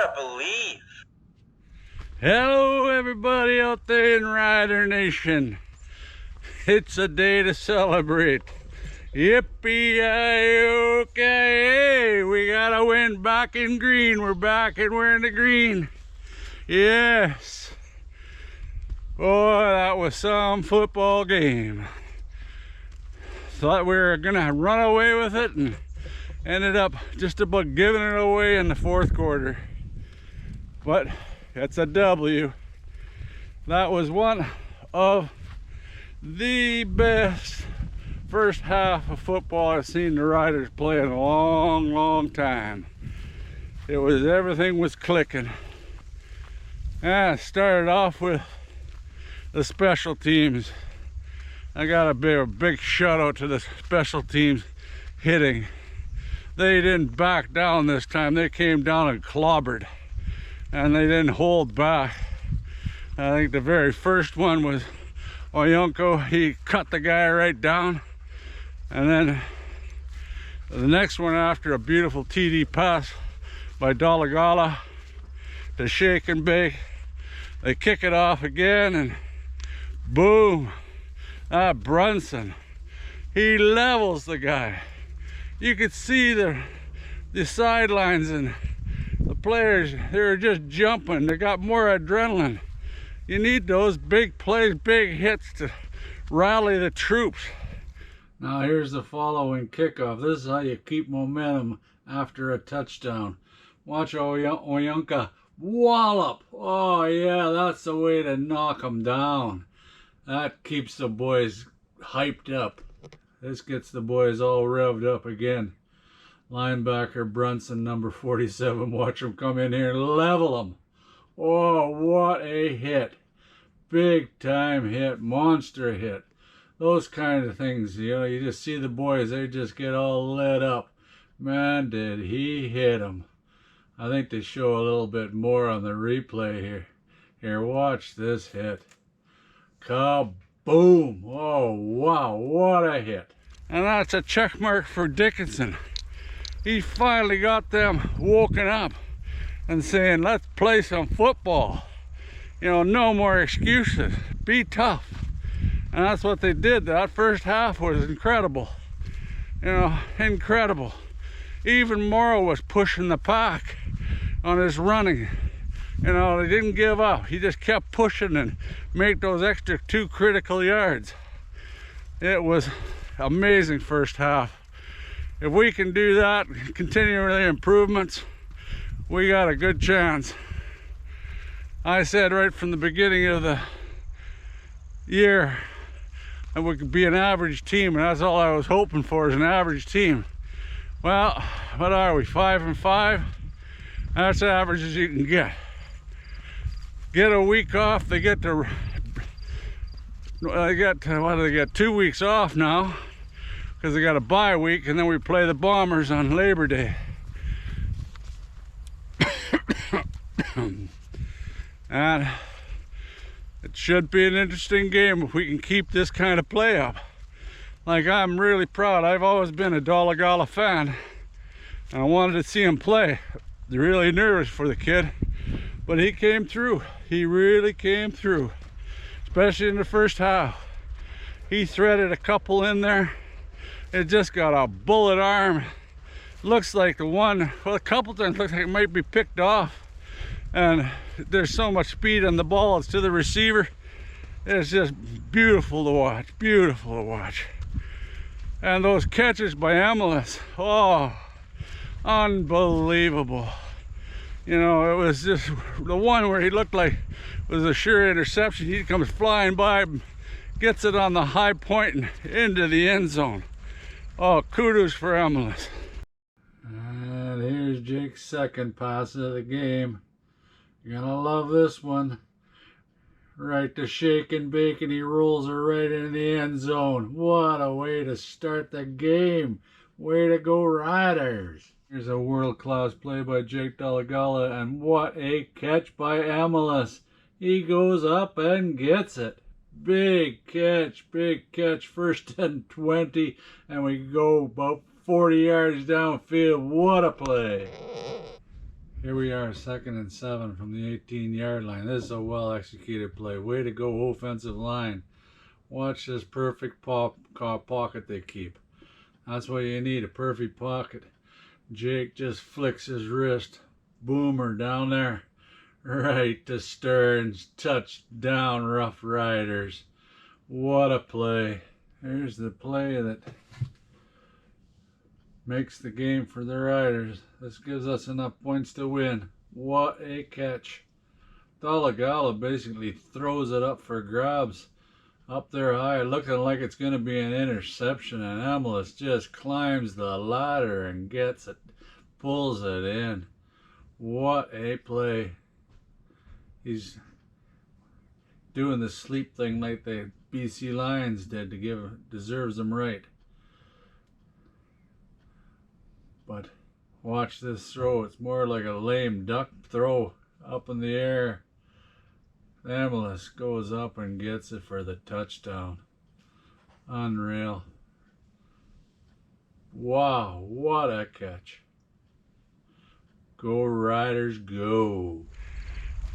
gotta believe. Hello everybody out there in Rider Nation. It's a day to celebrate. Yippee-yi-okay! We got a win back in green. We're back and we're in the green. Yes. Boy, that was some football game. Thought we were gonna run away with it and ended up just about giving it away in the fourth quarter. But it's a W. That was one of the best first half of football I've seen the Riders play in a long time. Everything was clicking. And I started off with the special teams. I got a big shout out to the special teams hitting. They didn't back down this time. They came down and clobbered, and they didn't hold back. I think the very first one was Oyunko. He cut the guy right down, and then the next one after a beautiful TD pass by Dalagala to shake and bake. They kick it off again, and boom, Brunson, he levels the guy. You could see the sidelines and the players, they were just jumping. They got more adrenaline. You need those big plays, big hits to rally the troops. Now here's the following kickoff. This is how you keep momentum after a touchdown. Watch Oyunka wallop. Oh yeah, that's the way to knock them down. That keeps the boys hyped up. This gets the boys all revved up again. Linebacker Brunson, number 47. Watch him come in here and level them. Oh, what a hit. Big time hit, monster hit. Those kind of things, you know, you just see the boys, they just get all lit up. Man, did he hit them. I think they show a little bit more on the replay here. Here, watch this hit. Kaboom! Oh, wow, what a hit. And that's a check mark for Dickinson. He finally got them woken up and saying, let's play some football. You know, no more excuses. Be tough. And that's what they did. That first half was incredible. You know, incredible. Even Morrow was pushing the pack on his running. You know, they didn't give up. He just kept pushing and make those extra 2 critical yards. It was amazing first half. If we can do that, continue the improvements, we got a good chance. I said right from the beginning of the year that we could be an average team, and that's all I was hoping for, is an average team. Well, what are we, 5-5? That's average as you can get. Get a week off. They get 2 weeks off now because they got a bye week, and then we play the Bombers on Labor Day. And it should be an interesting game if we can keep this kind of play up. Like, I'm really proud. I've always been a Dalagala fan, and I wanted to see him play. Really nervous for the kid, but he came through. He really came through, especially in the first half. He threaded a couple in there. It just got a bullet arm. Looks like the one, well, a couple times looks like it might be picked off. And there's so much speed on the ball, it's to the receiver. It's just beautiful to watch, beautiful to watch. And those catches by Emilus, oh, unbelievable. You know, it was just the one where he looked like it was a sure interception. He comes flying by, gets it on the high point and into the end zone. Oh, kudos for Emilus. And here's Jake's second pass of the game. You're gonna love this one. Right to shake and bake, and he rolls her right in the end zone. What a way to start the game. Way to go, Riders. Here's a world-class play by Jake Dalagala, and what a catch by Emilus. He goes up and gets it. Big catch, first and 20, and we go about 40 yards downfield. What a play. Here we are, 2nd and 7 from the 18-yard line. This is a well-executed play. Way to go, offensive line. Watch this perfect pocket they keep. That's what you need, a perfect pocket. Jake just flicks his wrist. Boomer down there. Right to Stearns. Touchdown, Roughriders. What a play. Here's the play that makes the game for the Riders. This gives us enough points to win. What a catch. Dalagala basically throws it up for grabs. Up there high, looking like it's going to be an interception, and Emilus just climbs the ladder and gets it, pulls it in. What a play. He's doing the sleep thing like the BC Lions did to deserves them right. But watch this throw. It's more like a lame duck throw up in the air. Emilus goes up and gets it for the touchdown. Unreal. Wow, what a catch. Go Riders, go.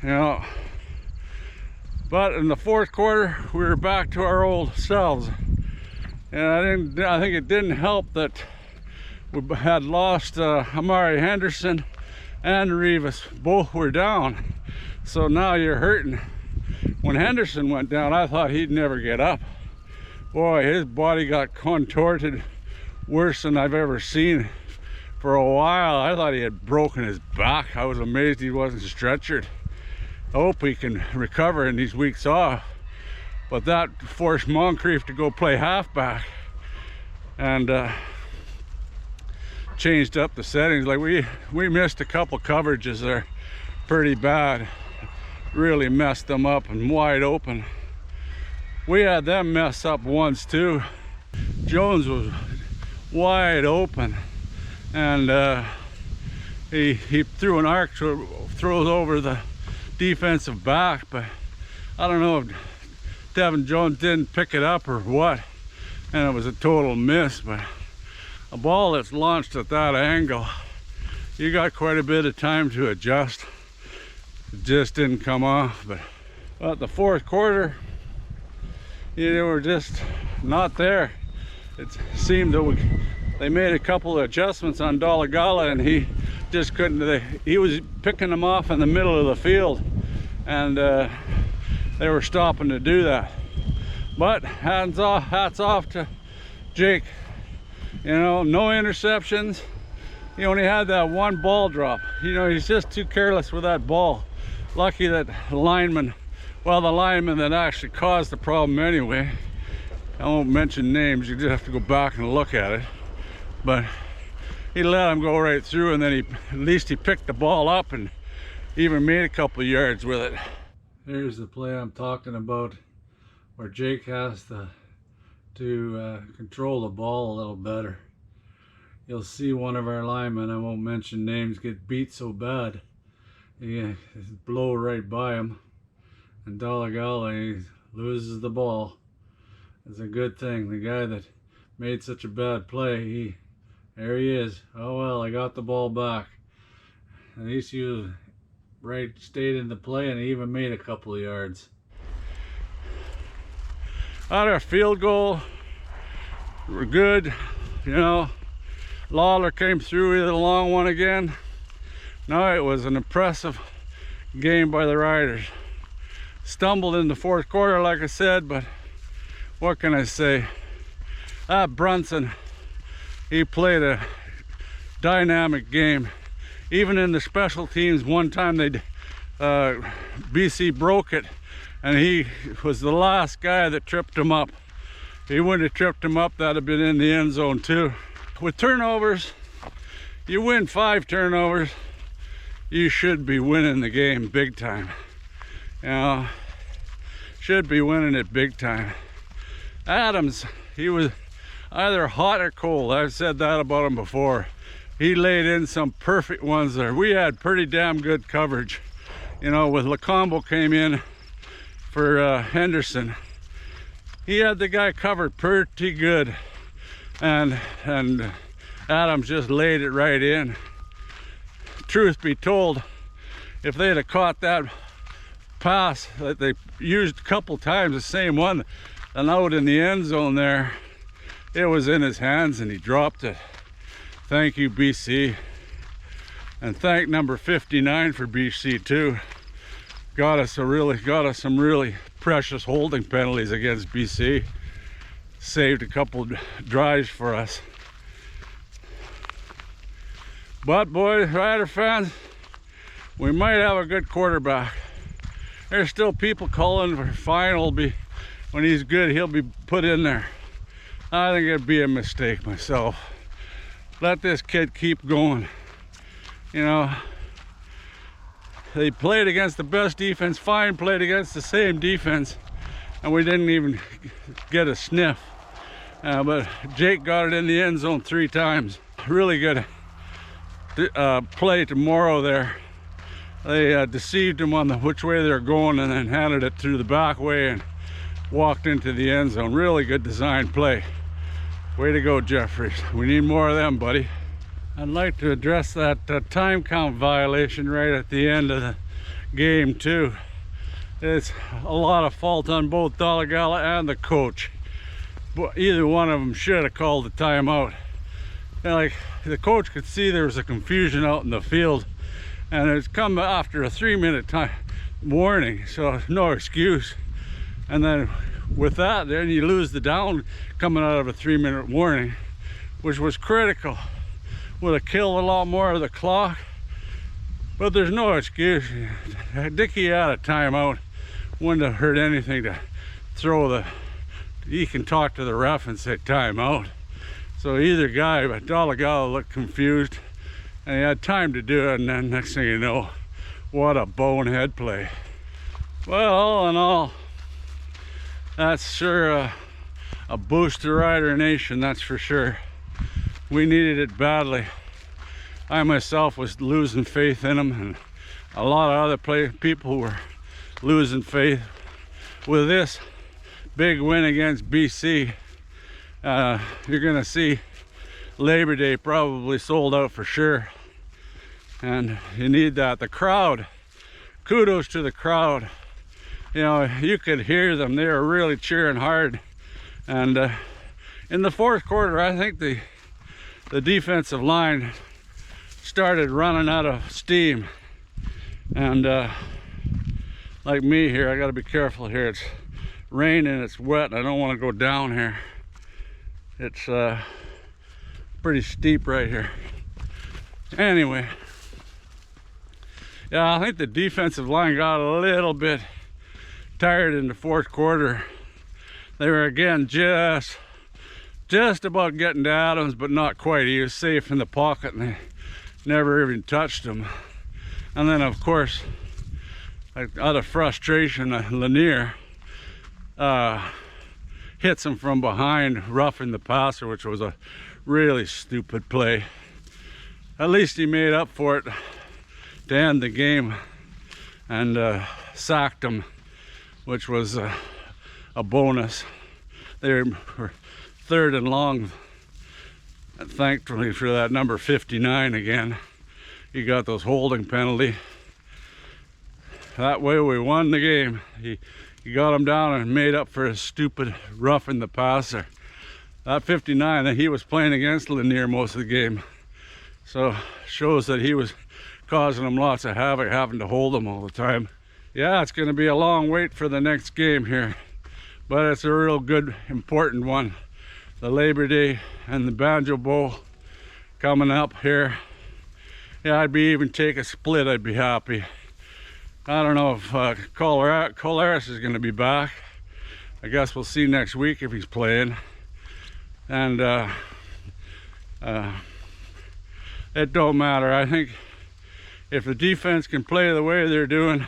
You know, but in the fourth quarter, we were back to our old selves. And I think it didn't help that we had lost Amari Henderson and Rivas. Both were down. So now you're hurting. When Henderson went down, I thought he'd never get up. Boy, his body got contorted worse than I've ever seen. For a while, I thought he had broken his back. I was amazed he wasn't stretchered. I hope he can recover in these weeks off. But that forced Moncrief to go play halfback and changed up the settings. Like we missed a couple coverages there pretty bad. Really messed them up and wide open. We had them mess up once too. Jones was wide open, and he threw an arc, throws over the defensive back, but I don't know if Devin Jones didn't pick it up or what, and it was a total miss. But a ball that's launched at that angle, you got quite a bit of time to adjust. It just didn't come off. But the fourth quarter, you know, we're just not there. It seemed that they made a couple of adjustments on Dalagala, and he just couldn't. He was picking them off in the middle of the field, and they were stopping to do that. But hats off to Jake. You know, no interceptions. He only had that one ball drop. You know, he's just too careless with that ball. Lucky that the lineman that actually caused the problem anyway. I won't mention names, you just have to go back and look at it. But he let him go right through, and then at least he picked the ball up and even made a couple of yards with it. Here's the play I'm talking about, where Jake has to control the ball a little better. You'll see one of our linemen, I won't mention names, get beat so bad. He blow right by him, and Dalagala loses the ball. It's a good thing. The guy that made such a bad play, there he is. Oh well, I got the ball back. At least he was right, stayed in the play, and he even made a couple of yards. On our field goal, we're good. You know, Lawler came through with a long one again. No, it was an impressive game by the Riders. Stumbled in the fourth quarter, like I said, but what can I say? Brunson, he played a dynamic game. Even in the special teams, one time BC broke it, and he was the last guy that tripped him up. He wouldn't have tripped him up, that'd have been in the end zone too. With turnovers, you win 5 turnovers, you should be winning the game big time. You know, should be winning it big time. Adams, he was either hot or cold. I've said that about him before. He laid in some perfect ones there. We had pretty damn good coverage. You know, with Lacombo came in for Henderson. He had the guy covered pretty good, and Adams just laid it right in. truth be told, if they'd have caught that pass that they used a couple times, the same one, and out in the end zone there, it was in his hands and he dropped it. Thank you, BC. And thank number 59 for BC too. Got us some really precious holding penalties against BC. Saved a couple drives for us. But boys, Rider fans, we might have a good quarterback. There's still people calling for Fine will be, when he's good, he'll be put in there. I think it'd be a mistake myself. Let this kid keep going. You know, they played against the best defense. Fine played against the same defense, and we didn't even get a sniff. But Jake got it in the end zone 3 times. Really good play tomorrow there. They deceived him on which way they're going and then handed it through the back way and walked into the end zone. Really good design play. Way to go, Jeffries. We need more of them, buddy. I'd like to address that time count violation right at the end of the game too. It's a lot of fault on both Dalagala and the coach. But either one of them should have called the timeout. And like the coach could see there was a confusion out in the field, and it's come after a 3-minute time warning, so no excuse. And then with that, then you lose the down coming out of a 3-minute warning, which was critical. Would have killed a lot more of the clock, but there's no excuse. Dickie had a timeout. Wouldn't have hurt anything to throw the, he can talk to the ref and say timeout. So either guy, but Dalagala looked confused and he had time to do it, and then next thing you know, what a bonehead play. Well, all in all, that's sure a boost to Rider Nation, that's for sure. We needed it badly. I myself was losing faith in them, and a lot of other people were losing faith. With this big win against BC, you're gonna see Labor Day probably sold out for sure, and you need that. The crowd, kudos to the crowd. You know, you could hear them. They were really cheering hard. And in the fourth quarter, I think the defensive line started running out of steam, and like me here, I got to be careful here. It's raining, it's wet, I don't want to go down here. It's pretty steep right here. Anyway, yeah, I think the defensive line got a little bit tired in the fourth quarter. They were again just about getting to Adams, but not quite. He was safe in the pocket and they never even touched him. And then of course, like, out of frustration, Lanier hits him from behind, roughing the passer, which was a really stupid play. At least he made up for it to end the game and sacked him, which was a bonus. They were 3rd and long, and thankfully for that number 59 again. He got those holding penalty. That way we won the game. He got him down and made up for his stupid roughing the passer. That 59, that he was playing against Lanier most of the game, so shows that he was causing him lots of havoc, having to hold him all the time. Yeah, it's going to be a long wait for the next game here, but it's a real good, important one. The Labor Day and the Banjo Bowl coming up here. Yeah, I'd be even take a split, I'd be happy. I don't know if Colaris is going to be back. I guess we'll see next week if he's playing. And it don't matter. I think if the defense can play the way they're doing,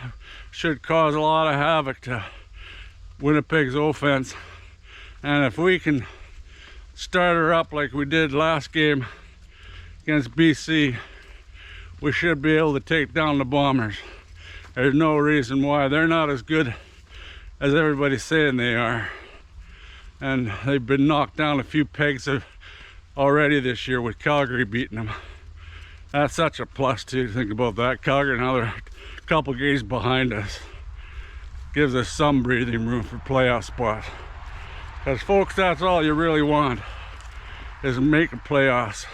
should cause a lot of havoc to Winnipeg's offense. And if we can start her up like we did last game against BC, we should be able to take down the Bombers. There's no reason why. They're not as good as everybody's saying they are. And they've been knocked down a few pegs already this year with Calgary beating them. That's such a plus too. Think about that. Calgary, another couple games behind us, gives us some breathing room for playoff spot. Because folks, that's all you really want, is make playoffs.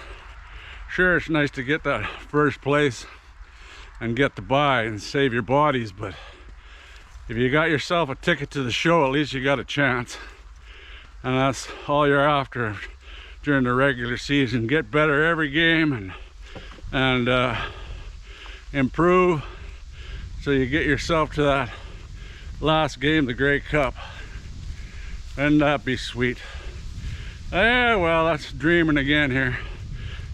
Sure, it's nice to get that first place and get the bye and save your bodies, but if you got yourself a ticket to the show, at least you got a chance. And that's all you're after during the regular season. Get better every game and improve so you get yourself to that last game, the Grey Cup. Wouldn't that be sweet? Yeah, well, that's dreaming again here.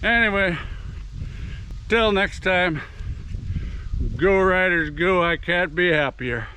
Anyway, till next time, go Riders go. I can't be happier.